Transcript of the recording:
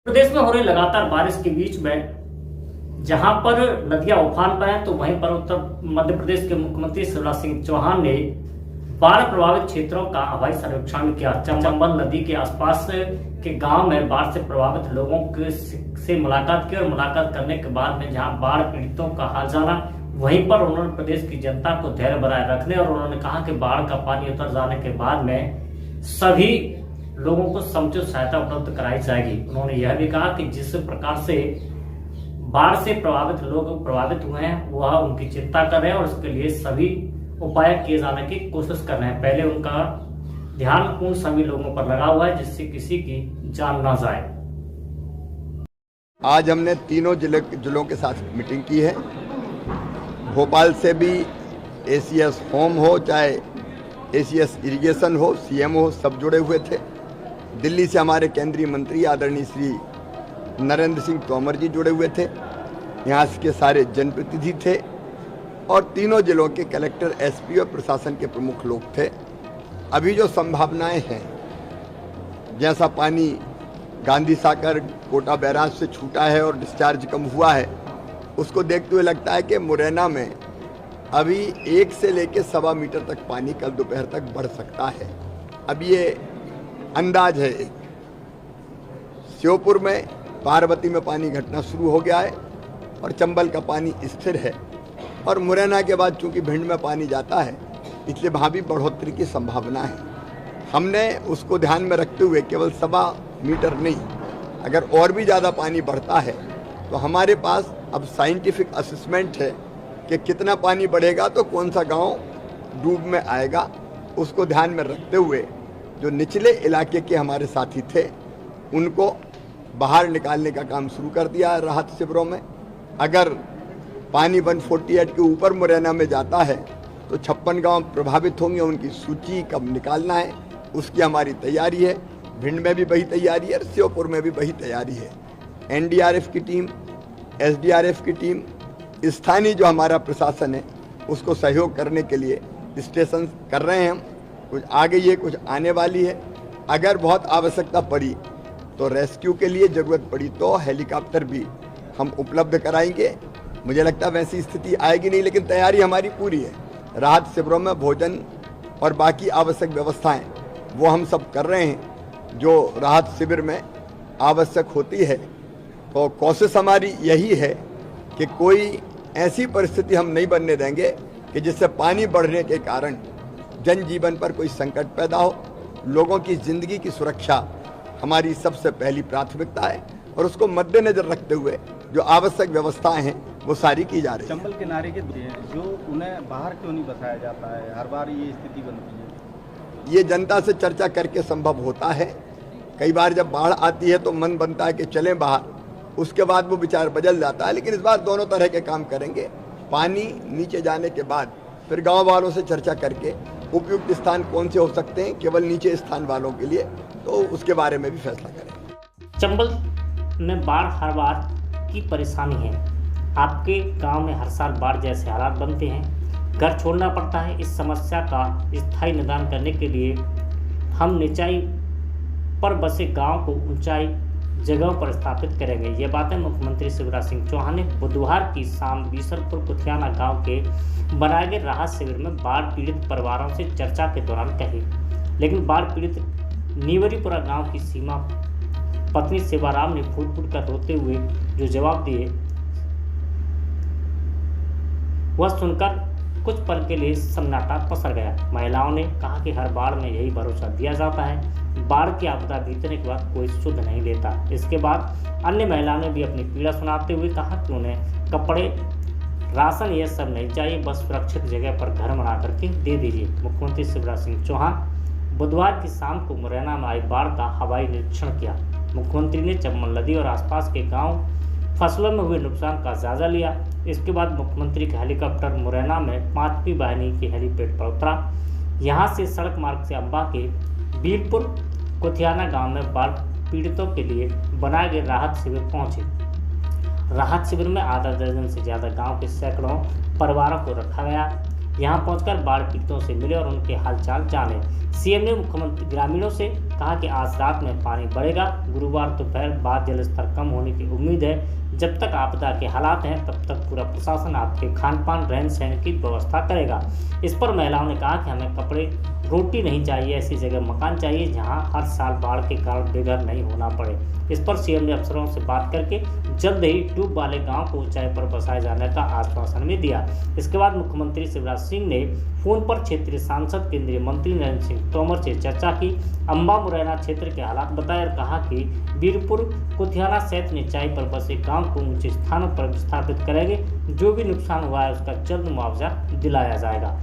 प्रदेश में हो रही लगातार बारिश के बीच में जहां पर नदियां उफान पर हैं, तो वहीं पर उत्तर मध्य प्रदेश के मुख्यमंत्री शिवराज सिंह चौहान ने बाढ़ प्रभावित क्षेत्रों का हवाई सर्वेक्षण किया। चंबल नदी के आसपास के गांव में बाढ़ से प्रभावित लोगों से मुलाकात की और मुलाकात करने के बाद में जहां बाढ़ पीड़ितों का हाल जाना, वहीं पर उन्होंने प्रदेश की जनता को धैर्य बनाए रखने और उन्होंने कहा कि बाढ़ का पानी उतर जाने के बाद में सभी लोगों को समुचित सहायता उपलब्ध कराई जाएगी। उन्होंने यह भी कहा कि जिस प्रकार से बाढ़ से प्रभावित लोग प्रभावित हुए हैं वह उनकी चिंता कर रहे हैं और उसके लिए सभी उपाय किए जाने की कोशिश कर रहे हैं। पहले उनका ध्यान उन सभी लोगों पर लगा हुआ है जिससे किसी की जान ना जाए। आज हमने तीनों जिलों के साथ मीटिंग की है। भोपाल से भी एसीएस होम हो चाहे एसीएस इरिगेशन हो, सीएम हो, सब जुड़े हुए थे। दिल्ली से हमारे केंद्रीय मंत्री आदरणीय श्री नरेंद्र सिंह तोमर जी जुड़े हुए थे। यहाँ के सारे जनप्रतिनिधि थे और तीनों जिलों के कलेक्टर, एसपी और प्रशासन के प्रमुख लोग थे। अभी जो संभावनाएं हैं, जैसा पानी गांधी सागर कोटा बैराज से छूटा है और डिस्चार्ज कम हुआ है, उसको देखते हुए लगता है कि मुरैना में अभी 1 से लेकर 1.25 मीटर तक पानी कल दोपहर तक बढ़ सकता है। अब ये अंदाज है। श्योपुर में, पार्वती में पानी घटना शुरू हो गया है और चंबल का पानी स्थिर है और मुरैना के बाद चूंकि भिंड में पानी जाता है इसलिए वहाँ भी बढ़ोतरी की संभावना है। हमने उसको ध्यान में रखते हुए केवल 1.25 मीटर नहीं, अगर और भी ज़्यादा पानी बढ़ता है तो हमारे पास अब साइंटिफिक असेसमेंट है कि कितना पानी बढ़ेगा तो कौन सा गांव डूब में आएगा। उसको ध्यान में रखते हुए जो निचले इलाके के हमारे साथी थे उनको बाहर निकालने का काम शुरू कर दिया है राहत शिविरों में। अगर पानी 148 के ऊपर मुरैना में जाता है तो 56 गांव प्रभावित होंगे, उनकी सूची कब निकालना है उसकी हमारी तैयारी है। भिंड में भी वही तैयारी है, श्योपुर में भी वही तैयारी है। एनडीआरएफ की टीम, एसडीआरएफ की टीम, स्थानीय जो हमारा प्रशासन है उसको सहयोग करने के लिए स्टेशन कर रहे हैं हम। कुछ आ गई है, कुछ आने वाली है। अगर बहुत आवश्यकता पड़ी तो रेस्क्यू के लिए ज़रूरत पड़ी तो हेलीकॉप्टर भी हम उपलब्ध कराएंगे। मुझे लगता है वैसी स्थिति आएगी नहीं, लेकिन तैयारी हमारी पूरी है। राहत शिविरों में भोजन और बाकी आवश्यक व्यवस्थाएं वो हम सब कर रहे हैं जो राहत शिविर में आवश्यक होती है। तो कोशिश हमारी यही है कि कोई ऐसी परिस्थिति हम नहीं बनने देंगे कि जिससे पानी बढ़ने के कारण जनजीवन पर कोई संकट पैदा हो। लोगों की ज़िंदगी की सुरक्षा हमारी सबसे पहली प्राथमिकता है और उसको मद्देनजर रखते हुए जो आवश्यक व्यवस्थाएं हैं वो सारी की जा रही है। चंबल के नारे के जो उन्हें बाहर क्यों नहीं बताया जाता है, हर बार ये स्थिति बनती है। ये जनता से चर्चा करके संभव होता है। कई बार जब बाढ़ आती है तो मन बनता है कि चलें बाहर, उसके बाद वो विचार बदल जाता है। लेकिन इस बार दोनों तरह के काम करेंगे। पानी नीचे जाने के बाद फिर गांव वालों से चर्चा करके उपयुक्त स्थान कौन से हो सकते हैं केवल नीचे स्थान वालों के लिए, तो उसके बारे में भी फैसला करेंगे। चंबल में बाढ़ हर बार की परेशानी है। आपके गांव में हर साल बाढ़ जैसे हालात बनते हैं, घर छोड़ना पड़ता है। इस समस्या का स्थायी निदान करने के लिए हम निचाई पर बसे गांव को ऊंचाई जगहों पर स्थापित करेंगे। ये बातें मुख्यमंत्री शिवराज सिंह चौहान ने बुधवार की शाम बीसलपुर कुथियाना गांव के बनाए गए राहत शिविर में बाढ़ पीड़ित परिवारों से चर्चा के दौरान कही। लेकिन बाढ़ पीड़ित नीवरीपुरा गांव की सीमा पत्नी सेवाराम ने फूट फूट कर रोते हुए जो जवाब दिए वह सुनकर कुछ पल के लिए सन्नाटा पसर गया। महिलाओं ने कहा कि हर बाढ़ में यही भरोसा दिया जाता है, बाढ़ की आपदा बीतने के बाद कोई सुध नहीं लेता। इसके बाद अन्य महिलाओं ने भी अपनी पीड़ा सुनाते हुए कहा कि उन्हें कपड़े, राशन ये सब नहीं चाहिए, बस सुरक्षित जगह पर घर बना करके दे दीजिए। मुख्यमंत्री शिवराज सिंह चौहान बुधवार की शाम को मुरैना में आई बाढ़ का हवाई निरीक्षण किया। मुख्यमंत्री ने चंबल नदी और आसपास के गाँव फसलों में हुए नुकसान का जायजा लिया। इसके बाद मुख्यमंत्री का हेलीकॉप्टर मुरैना में 5वीं वाहिनी के हेलीपैड पर उतरा। यहाँ से सड़क मार्ग से अम्बा के बीरपुर कुथियाना गांव में बाढ़ पीड़ितों के लिए बनाए गए राहत शिविर पहुंचे। राहत शिविर में आधा दर्जन से ज़्यादा गांव के सैकड़ों परिवारों को रखा गया। यहां पहुंचकर बाढ़ पीड़ितों से मिले और उनके हालचाल जाने। सीएम ने मुख्यमंत्री ग्रामीणों से कहा कि आज रात में पानी बढ़ेगा। गुरुवार दोपहर बाद जलस्तर कम होने की उम्मीद है। जब तक आपदा के हालात हैं तब तक पूरा प्रशासन आपके खान पान रहन सहन की व्यवस्था करेगा। इस पर महिलाओं ने कहा कि हमें कपड़े रोटी नहीं चाहिए, ऐसी जगह मकान चाहिए जहां हर साल बाढ़ के कारण बेघर नहीं होना पड़े। इस पर सीएम ने अफसरों से बात करके जल्द ही ट्यूब वाले गांव को ऊंचाई पर बसाए जाने का आश्वासन भी दिया। इसके बाद मुख्यमंत्री शिवराज सिंह ने फोन पर क्षेत्रीय सांसद केंद्रीय मंत्री नरेंद्र सिंह तोमर से चर्चा की। अम्बा मुरैना क्षेत्र के हालात बताए और कहा कि वीरपुर कुथियाना सहित ऊंचाई पर बसे गांव को ऊंचे स्थानों पर विस्थापित करेंगे। जो भी नुकसान हुआ है उसका जल्द मुआवजा दिलाया जाएगा।